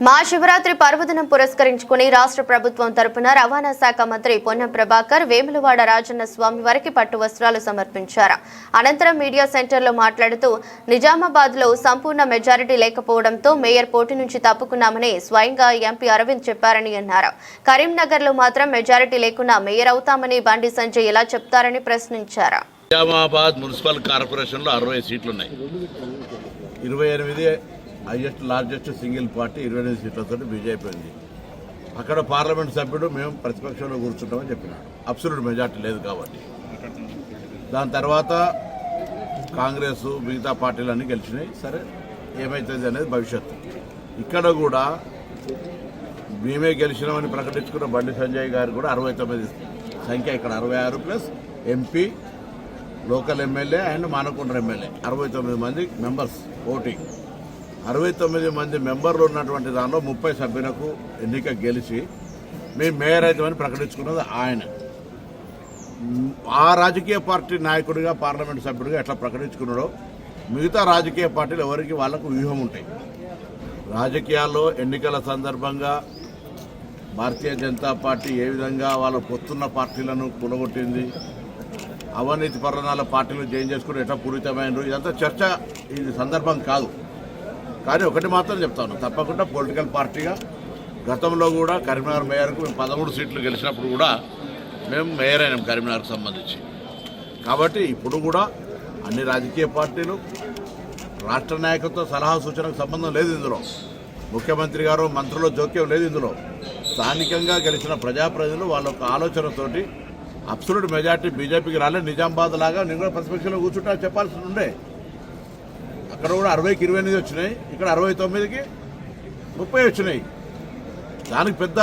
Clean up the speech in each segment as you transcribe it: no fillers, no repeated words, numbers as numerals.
మహాశివరాత్రి పర్వదినం పురస్కరించుకుని రాష్ట్ర ప్రభుత్వం తరపున రవాణా శాఖ మంత్రి పొన్నం ప్రభాకర్ వేములవాడ రాజన్న స్వామి వారికి పట్టు వస్త్రాలు సమర్పించారు. అనంతరం మీడియా సెంటర్లో మాట్లాడుతూ నిజామాబాద్లో సంపూర్ణ మెజారిటీ లేకపోవడంతో మేయర్ పోటీ నుంచి తప్పుకున్నామని స్వయంగా ఎంపీ అరవింద్ చెప్పారని అన్నారు. కరీంనగర్లో మాత్రం మెజారిటీ లేకున్నా మేయర్ అవుతామని బండి సంజయ్ ఎలా చెప్తారని ప్రశ్నించారు. నిజామాబాద్ మున్సిపల్ కార్పొరేషన్లో 60 సీట్లు ఉన్నాయి. 28 హైయెస్ట్ లార్జెస్ట్ సింగిల్ పార్టీ 28 సీట్లతో బీజేపీ ఉంది. అక్కడ పార్లమెంట్ సభ్యుడు మేము ప్రతిపక్షంలో కూర్చుంటామని చెప్పినాడు. అబ్సల్యూట్ మెజార్టీ లేదు కాబట్టి. దాని తర్వాత కాంగ్రెస్ మిగతా పార్టీలన్నీ గెలిచినాయి. సరే ఏమవుతుంది అనేది భవిష్యత్తు. ఇక్కడ కూడా మేమే గెలిచినామని ప్రకటించుకున్న బండి సంజయ్ గారు కూడా 69 సంఖ్య, ఇక్కడ 66 plus MP, local MLA and Manakonda MLA 69 మంది మెంబర్స్ ఓటింగ్. 69 మంది మెంబర్లు ఉన్నటువంటి దానిలో 30 సభ్యులకు ఎన్నిక గెలిచి మేము మేయర్ అవుతామని ప్రకటించుకున్నది ఆయన. ఆ రాజకీయ పార్టీ నాయకుడిగా పార్లమెంట్ సభ్యుడిగా ఎట్లా ప్రకటించుకున్నాడో మిగతా రాజకీయ పార్టీలు ఎవరికి వాళ్ళకు వ్యూహం ఉంటాయి. రాజకీయాల్లో ఎన్నికల సందర్భంగా భారతీయ జనతా పార్టీ ఏ విధంగా వాళ్ళ పొత్తున్న పార్టీలను కూలగొట్టింది, అవినీతి పర్వనాల పార్టీలు జైన్ చేసుకుని ఎట్లా పూరితమైనరు, ఇదంతా చర్చ ఇది సందర్భం కాదు. కానీ ఒకటి మాత్రం చెప్తాను, తప్పకుండా పొలిటికల్ పార్టీగా గతంలో కూడా కరీంనగర్ మేయర్కు మేము 13 సీట్లు గెలిచినప్పుడు కూడా మేము మేయర్ అయినాం కరీంనగర్కు సంబంధించి. కాబట్టి ఇప్పుడు కూడా అన్ని రాజకీయ పార్టీలు రాష్ట్ర నాయకత్వ సలహా సూచనకు సంబంధం లేదు. ఇందులో ముఖ్యమంత్రి గారు మంత్రుల జోక్యం లేదు. ఇందులో స్థానికంగా గెలిచిన ప్రజాప్రతినిధులు వాళ్ళ ఒక ఆలోచనతోటి అబ్సల్యూట్ మెజార్టీ బీజేపీకి రాలేదు. నిజామాబాద్ లాగా నేను కూడా ప్రతిపక్షంలో కూర్చుంటా చెప్పాల్సి ఉండే. అక్కడ కూడా 60కి 28 వచ్చినాయి, ఇక్కడ 69కి 30 వచ్చినాయి. దానికి పెద్ద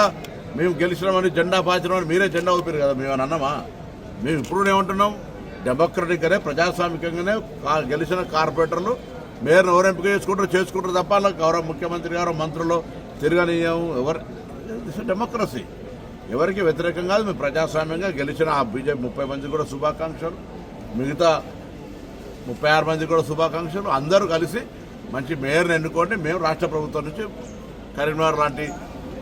మేము గెలిచినామని జెండా పాచినామని మీరే జెండా ఊపారు కదా. మేము అన్నామా? మేము ఇప్పుడు ఏమంటున్నాం, డెమోక్రటిక్గానే ప్రజాస్వామికంగానే గెలిచిన కార్పొరేటర్లు మేయర్ను ఎవరు ఎంపిక చేసుకుంటారు తప్ప గౌరవ ముఖ్యమంత్రి గారు మంత్రులు తిరగనీయం ఎవరు. డెమోక్రసీ ఎవరికి వ్యతిరేకం కాదు. మేము ప్రజాస్వామ్యంగా గెలిచిన ఆ బీజేపీ 30 మంది కూడా శుభాకాంక్షలు, మిగతా 36 మంది కూడా శుభాకాంక్షలు. అందరూ కలిసి మంచి మేయర్ని ఎన్నుకోండి. మేము రాష్ట్ర ప్రభుత్వం నుంచి కరీంనగర్ లాంటి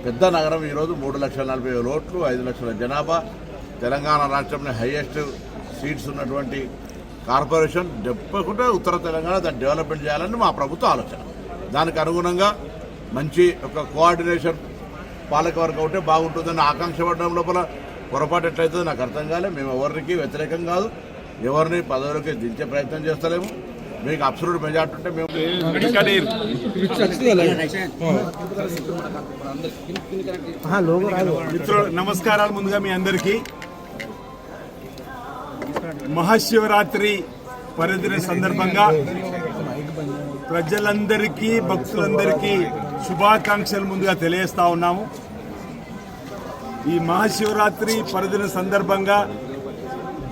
పెద్ద నగరం ఈరోజు 3,40,000 ఓట్లు, 5 లక్షల జనాభా, తెలంగాణ రాష్ట్రంలో హైయెస్ట్ సీట్స్ ఉన్నటువంటి కార్పొరేషన్ చెప్పకుండా ఉత్తర తెలంగాణ దాన్ని డెవలప్మెంట్ చేయాలని మా ప్రభుత్వ ఆలోచన. దానికి అనుగుణంగా మంచి ఒక కోఆర్డినేషన్ పాలకవర్గం ఉంటే బాగుంటుందని ఆకాంక్ష పడడం లోపల పొరపాటు ఎట్లయితుందో నాకు అర్థం కాలే. మేము ఎవరికి వ్యతిరేకం కాదు, ఎవరిని పదవులకి దించే ప్రయత్నం చేస్తలేము. మీకు అబ్సల్యూట్ మెజార్టీ ఉంటే మేము మిత్రులు నమస్కారాలు. ముందుగా మీ అందరికీ మహాశివరాత్రి పర్వదిన సందర్భంగా ప్రజలందరికీ భక్తులందరికీ శుభాకాంక్షలు ముందుగా తెలియజేస్తా ఉన్నాము. ఈ మహాశివరాత్రి పర్వదిన సందర్భంగా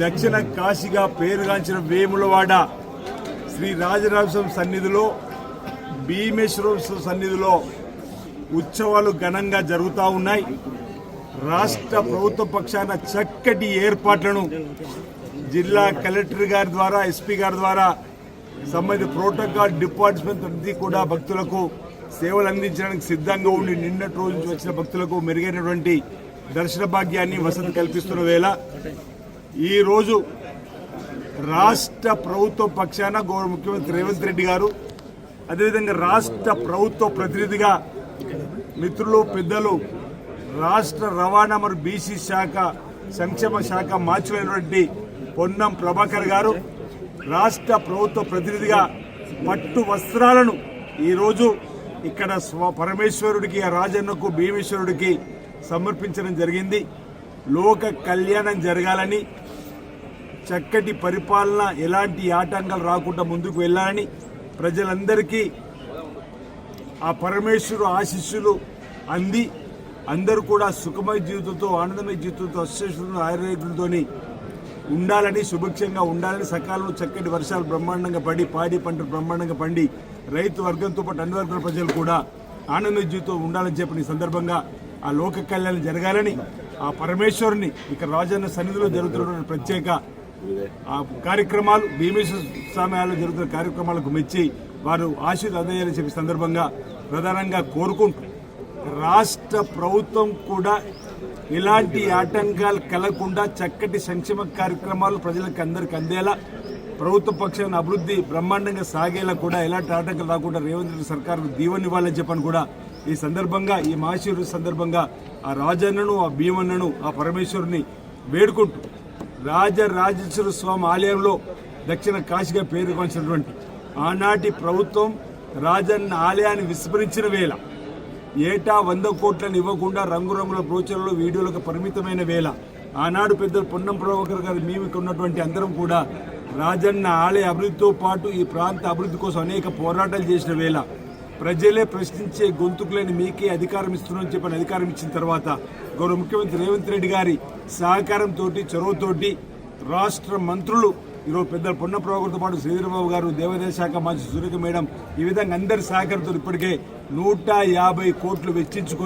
దక్షిణ కాశీగా పేరుగాంచిన వేములవాడ శ్రీ రాజరాజేశ్వరం సన్నిధిలో, భీమేశ్వర సన్నిధిలో ఉత్సవాలు ఘనంగా జరుగుతూ ఉన్నాయి. రాష్ట్ర ప్రభుత్వ పక్షాన చక్కటి ఏర్పాట్లను జిల్లా కలెక్టర్ గారి ద్వారా, ఎస్పీ గారి ద్వారా సంబంధిత ప్రోటోకాల్ డిపార్ట్మెంట్ అన్ని కూడా భక్తులకు సేవలు అందించడానికి సిద్ధంగా ఉండి నిన్నటి రోజు నుంచి వచ్చిన భక్తులకు మెరుగైనటువంటి దర్శన భాగ్యాన్ని వసతి కల్పిస్తున్న వేళ ఈరోజు రాష్ట్ర ప్రభుత్వ పక్షాన గౌరవ ముఖ్యమంత్రి రేవంత్ రెడ్డి గారు, అదేవిధంగా రాష్ట్ర ప్రభుత్వ ప్రతినిధిగా మిత్రులు పెద్దలు రాష్ట్ర రవాణా మరియు బీసీ శాఖ సంక్షేమ శాఖ మార్చులైనటువంటి పొన్నం ప్రభాకర్ గారు రాష్ట్ర ప్రభుత్వ ప్రతినిధిగా పట్టు వస్త్రాలను ఈరోజు ఇక్కడ పరమేశ్వరుడికి, రాజన్నకు, భీమేశ్వరుడికి సమర్పించడం జరిగింది. లోక కళ్యాణం జరగాలని, చక్కటి పరిపాలన, ఎలాంటి ఆటంకాలు రాకుండా ముందుకు వెళ్ళాలని, ప్రజలందరికీ ఆ పరమేశ్వరు ఆశీస్సులు అంది అందరూ కూడా సుఖమయ జీవితంతో, ఆనందమయ జీవితంతో, అశ్వేశ్వరుడు ఆయుర్వేదంతో ఉండాలని, సుభిక్షంగా ఉండాలని, సకాలంలో చక్కటి వర్షాలు బ్రహ్మాండంగా పడి, పాడి పంటలు బ్రహ్మాండంగా పండి, రైతు వర్గంతో పాటు అన్ని వర్గాల ప్రజలు కూడా ఆనందమయ జీవితం ఉండాలని చెప్పిన సందర్భంగా ఆ లోక కళ్యాణం జరగాలని ఆ పరమేశ్వరుని ఇక్కడ రాజన్న సన్నిధిలో జరుగుతున్నటువంటి ప్రత్యేక కార్యక్రమాలు, భీమేశ్వర స్వామి జరుగుతున్న కార్యక్రమాలకు మెచ్చి వారు ఆశీర్వాదం అందజేయాలని చెప్పి సందర్భంగా ప్రధానంగా కోరుకుంటూ రాష్ట్ర ప్రభుత్వం కూడా ఎలాంటి ఆటంకాలు కలగకుండా చక్కటి సంక్షేమ కార్యక్రమాలు ప్రజలకు అందరికి అందేలా ప్రభుత్వ పక్షాన అభివృద్ధి బ్రహ్మాండంగా సాగేలా కూడా ఎలాంటి ఆటంకాలు రాకుండా రేవంత్ రెడ్డి సర్కారు దీవెనివ్వాలని చెప్పని కూడా ఈ సందర్భంగా ఈ మహాశివరాత్రి సందర్భంగా ఆ రాజన్నను ఆ భీమన్నను ఆ పరమేశ్వరుని వేడుకుంటూ రాజరాజేశ్వర స్వామి ఆలయంలో దక్షిణ కాశీగా పేరుకొంచినటువంటి ఆనాటి ప్రభుత్వం రాజన్న ఆలయాన్ని విస్మరించిన వేళ ఏటా 100 కోట్లను ఇవ్వకుండా రంగురంగుల బ్రోచర్లు వీడియోలకు పరిమితమైన వేళ ఆనాడు పెద్దలు పొన్నం ప్రభాకర్ గారు మేము ఇక్కడ ఉన్నటువంటి అందరం కూడా రాజన్న ఆలయ అభివృద్ధితో పాటు ఈ ప్రాంత అభివృద్ధి కోసం అనేక పోరాటాలు చేసిన వేళ ప్రజలే ప్రశ్నించే గొంతుకులని మీకే అధికారం ఇస్తున్నామని చెప్పని అధికారం ఇచ్చిన తర్వాత గౌరవ ముఖ్యమంత్రి రేవంత్ రెడ్డి గారి సహకారంతో చొరవతోటి రాష్ట్ర మంత్రులు ఈరోజు పెద్దలు పొన్న ప్రభాకర్తో పాటు శ్రీధరబాబు గారు దేవాదాయ శాఖ మంత్రి సురేఖ మేడం ఈ విధంగా అందరి సహకారంతో ఇప్పటికే 150 కోట్లు వెచ్చించుకొని